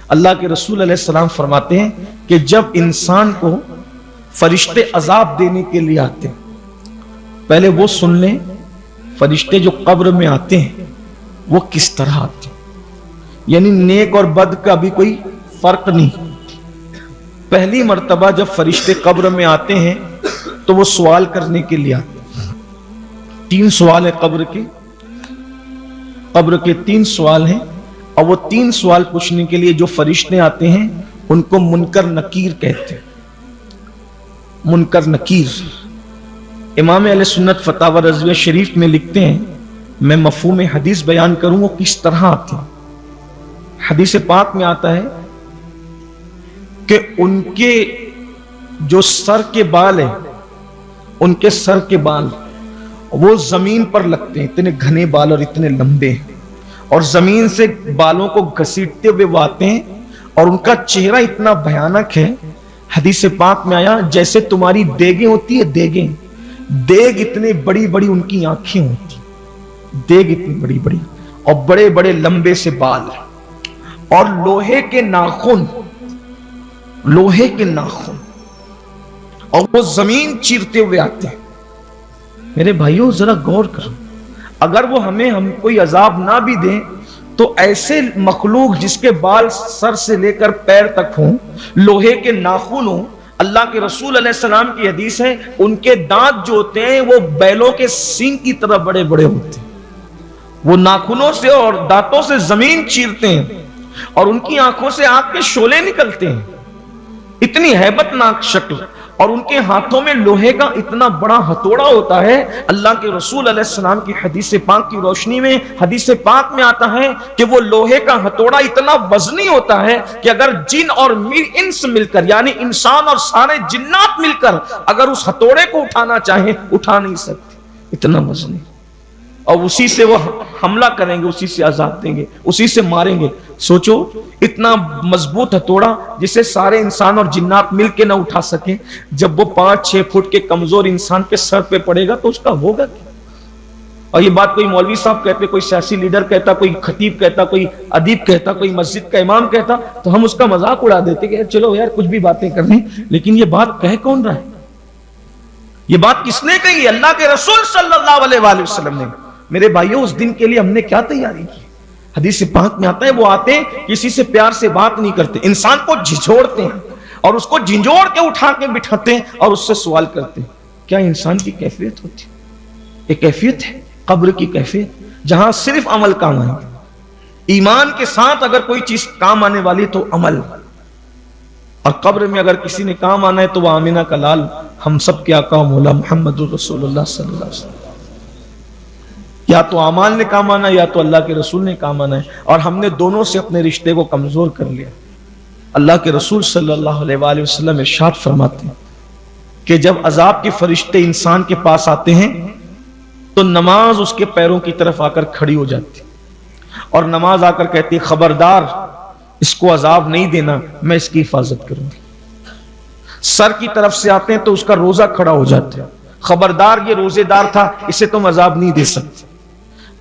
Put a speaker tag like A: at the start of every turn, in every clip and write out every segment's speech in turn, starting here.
A: اللہ کے رسول علیہ السلام فرماتے ہیں کہ جب انسان کو فرشتے عذاب دینے کے لیے آتے ہیں، پہلے وہ سن لیں فرشتے جو قبر میں آتے ہیں وہ کس طرح آتے ہیں، یعنی نیک اور بد کا بھی کوئی فرق نہیں۔ پہلی مرتبہ جب فرشتے قبر میں آتے ہیں تو وہ سوال کرنے کے لیے آتے ہیں۔ 3 سوال ہیں قبر کے 3 سوال ہیں، اور وہ 3 سوال پوچھنے کے لیے جو فرشتے آتے ہیں ان کو منکر نکیر کہتے ہیں۔ منکر نکیر امام اہل سنت فتاوی رضویہ شریف میں لکھتے ہیں، میں مفہوم حدیث بیان کروں وہ کس طرح آتے ہیں۔ حدیث پاک میں آتا ہے کہ ان کے جو سر کے بال ہیں، ان کے سر کے بال وہ زمین پر لگتے ہیں، اتنے گھنے بال اور اتنے لمبے ہیں، اور زمین سے بالوں کو گھسیٹتے ہوئے وہ آتے ہیں، اور ان کا چہرہ اتنا بھیانک ہے، حدیث پاک میں آیا جیسے تمہاری دیگیں ہوتی ہے، دیگ اتنی بڑی بڑی ان کی آنکھیں ہوتی، دیگ اتنی بڑی بڑی، اور بڑے بڑے لمبے سے بال، اور لوہے کے ناخن، اور وہ زمین چیرتے ہوئے آتے ہیں۔ میرے بھائیوں ذرا غور کرو، اگر وہ ہم کوئی عذاب نہ بھی دیں تو ایسے مخلوق جس کے بال سر سے لے کر پیر تک ہوں، لوہے کے ناخن ہوں، اللہ کے رسول علیہ السلام کی حدیث ہے ان کے دانت جو ہوتے ہیں وہ بیلوں کے سینگ کی طرح بڑے بڑے ہوتے ہیں، وہ ناخنوں سے اور دانتوں سے زمین چیرتے ہیں، اور ان کی آنکھوں سے آگ کے شعلے نکلتے ہیں، اتنی ہیبت ناک شکل، اور ان کے ہاتھوں میں لوہے کا اتنا بڑا ہتھوڑا ہوتا ہے۔ اللہ کے رسول علیہ السلام کی حدیث پاک کی روشنی میں حدیث پاک میں آتا ہے کہ وہ لوہے کا ہتھوڑا اتنا وزنی ہوتا ہے کہ اگر جن اور انس مل کر، یعنی انسان اور سارے جنات مل کر اگر اس ہتھوڑے کو اٹھانا چاہیں اٹھا نہیں سکتے، اتنا وزنی، اور اسی سے وہ حملہ کریں گے، اسی سے عذاب دیں گے، اسی سے ماریں گے۔ سوچو اتنا مضبوط ہتھوڑا جسے سارے انسان اور جنات مل کے نہ اٹھا سکیں، جب وہ 5-6 فٹ کے کمزور انسان کے سر پہ پڑے گا تو اس کا ہوگا کیا؟ اور یہ بات کوئی مولوی صاحب کہتے، کوئی سیاسی لیڈر کہتا، کوئی خطیب کہتا، کوئی ادیب کہتا، کوئی مسجد کا امام کہتا تو ہم اس کا مذاق اڑا دیتے کہ چلو یار کچھ بھی باتیں کر لیں، لیکن یہ بات کہہ کون رہا ہے؟ یہ بات کس نے کہی؟ اللہ کے رسول صلی اللہ علیہ وآلہ وسلم نے۔ میرے بھائیوں اس دن کے لیے ہم نے کیا تیاری کی؟ حدیث پاک میں آتا ہے وہ آتے ہیں کسی سے پیار سے بات نہیں کرتے، انسان کو جھنجھوڑتے ہیں اور اس کو جھنجھوڑ کے اٹھا کے بٹھاتے ہیں اور اس سے سوال کرتے ہیں۔ کیا انسان کی کیفیت ہوتی ہے؟ ایک کیفیت ہے قبر کی کیفیت، جہاں صرف عمل کام آئے گا۔ ایمان کے ساتھ اگر کوئی چیز کام آنے والی تو عمل، اور قبر میں اگر کسی نے کام آنا ہے تو وہ آمینہ کا لال ہم سب کے آقا مولا محمد رسول اللہ صلی اللہ علیہ وسلم، یا تو اعمال نے کام آنا یا تو اللہ کے رسول نے کام آنا ہے، اور ہم نے دونوں سے اپنے رشتے کو کمزور کر لیا۔ اللہ کے رسول صلی اللہ علیہ وآلہ وسلم ارشاد فرماتے ہیں کہ جب عذاب کے فرشتے انسان کے پاس آتے ہیں تو نماز اس کے پیروں کی طرف آ کر کھڑی ہو جاتی، اور نماز آ کر کہتی ہے خبردار اس کو عذاب نہیں دینا، میں اس کی حفاظت کروں گی۔ سر کی طرف سے آتے ہیں تو اس کا روزہ کھڑا ہو جاتا ہے، خبردار یہ روزے دار تھا، اسے تم عذاب نہیں دے سکتے۔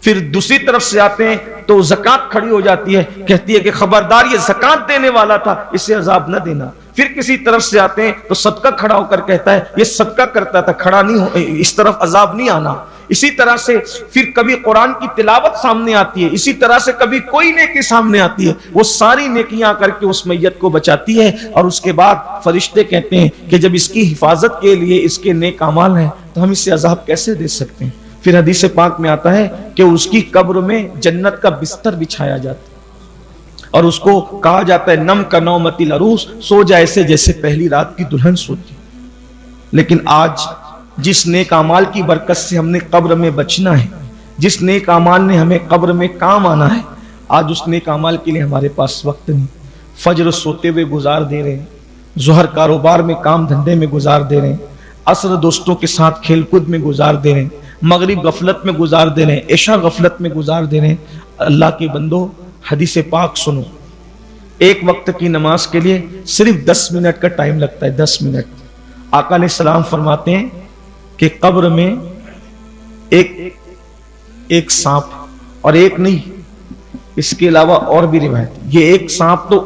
A: پھر دوسری طرف سے آتے ہیں تو زکوٰۃ کھڑی ہو جاتی ہے، کہتی ہے کہ خبردار یہ زکوٰۃ دینے والا تھا، اسے عذاب نہ دینا۔ پھر کسی طرف سے آتے ہیں تو صدقہ کھڑا ہو کر کہتا ہے یہ صدقہ کرتا تھا، کھڑا نہیں ہو، اس طرف عذاب نہیں آنا۔ اسی طرح سے پھر کبھی قرآن کی تلاوت سامنے آتی ہے، اسی طرح سے کبھی کوئی نیکی سامنے آتی ہے، وہ ساری نیکیاں کر کے اس میت کو بچاتی ہے، اور اس کے بعد فرشتے کہتے ہیں کہ جب اس کی حفاظت کے لیے اس کے نیک اعمال ہیں تو ہم اسے عذاب کیسے دے سکتے ہیں۔ پھر حدیث پاک میں آتا ہے کہ اس کی قبر میں جنت کا بستر بچھایا جاتا ہے، اور اس کو کہا جاتا ہے نم کا نومتی العروس، سو جا ایسے جیسے پہلی رات کی دلہن سوتی۔ لیکن آج جس نیک اعمال کی برکت سے ہم نے قبر میں بچنا ہے، جس نیک اعمال نے ہمیں قبر میں کام آنا ہے، آج اس نیک اعمال کے لیے ہمارے پاس وقت نہیں۔ فجر سوتے ہوئے گزار دے رہے ہیں، ظہر کاروبار میں کام دھندے میں گزار دے رہے ہیں، عصر دوستوں کے ساتھ کھیل کود میں گزار دے رہے ہیں، مغرب غفلت میں گزار دے رہے ہیں، عشاء غفلت میں گزار دے رہے ہیں۔ اللہ کے بندو حدیث پاک سنو، ایک وقت کی نماز کے لیے صرف 10 منٹ کا ٹائم لگتا ہے، 10 منٹ۔ آقا علیہ السلام فرماتے ہیں کہ قبر میں ایک سانپ، اور ایک نہیں، اس کے علاوہ اور بھی روایت، یہ ایک سانپ تو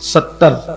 A: 70,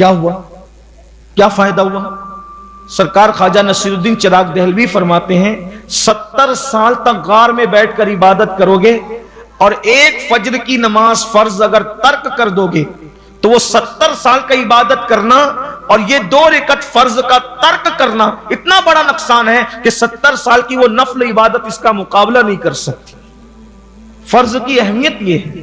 A: کیا ہوا؟ کیا فائدہ ہوا؟ سرکار خواجہ نصیرالدین چراغ دہلوی فرماتے ہیں 70 سال تک غار میں بیٹھ کر عبادت کرو گے اور ایک فجر کی نماز فرض اگر ترک کر دو گے تو وہ 70 سال کا عبادت کرنا اور یہ 2 رکعت فرض کا ترک کرنا اتنا بڑا نقصان ہے کہ 70 سال کی وہ نفل عبادت اس کا مقابلہ نہیں کر سکتی۔ فرض کی اہمیت یہ ہے،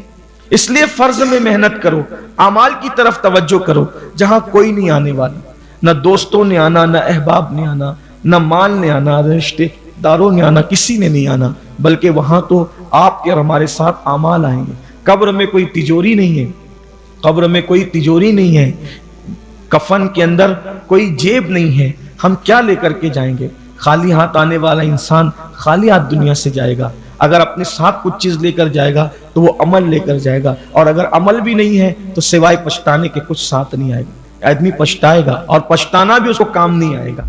A: اس لیے فرض میں محنت کرو، اعمال کی طرف توجہ کرو جہاں کوئی نہیں آنے والا، نہ دوستوں نے آنا، نہ احباب نے آنا، نہ مال نے آنا، رشتے داروں نے آنا، کسی نے نہیں آنا، بلکہ وہاں تو آپ کے اور ہمارے ساتھ اعمال آئیں گے۔ قبر میں کوئی تجوری نہیں ہے، قبر میں کوئی تجوری نہیں ہے، کفن کے اندر کوئی جیب نہیں ہے، ہم کیا لے کر کے جائیں گے؟ خالی ہاتھ آنے والا انسان خالی ہاتھ دنیا سے جائے گا۔ اگر اپنے ساتھ کچھ چیز لے کر جائے گا تو وہ عمل لے کر جائے گا، اور اگر عمل بھی نہیں ہے تو سوائے پچھتانے کے کچھ ساتھ نہیں آئے گا۔ آدمی پچھتائے گا اور پچھتانا بھی اس کو کام نہیں آئے گا۔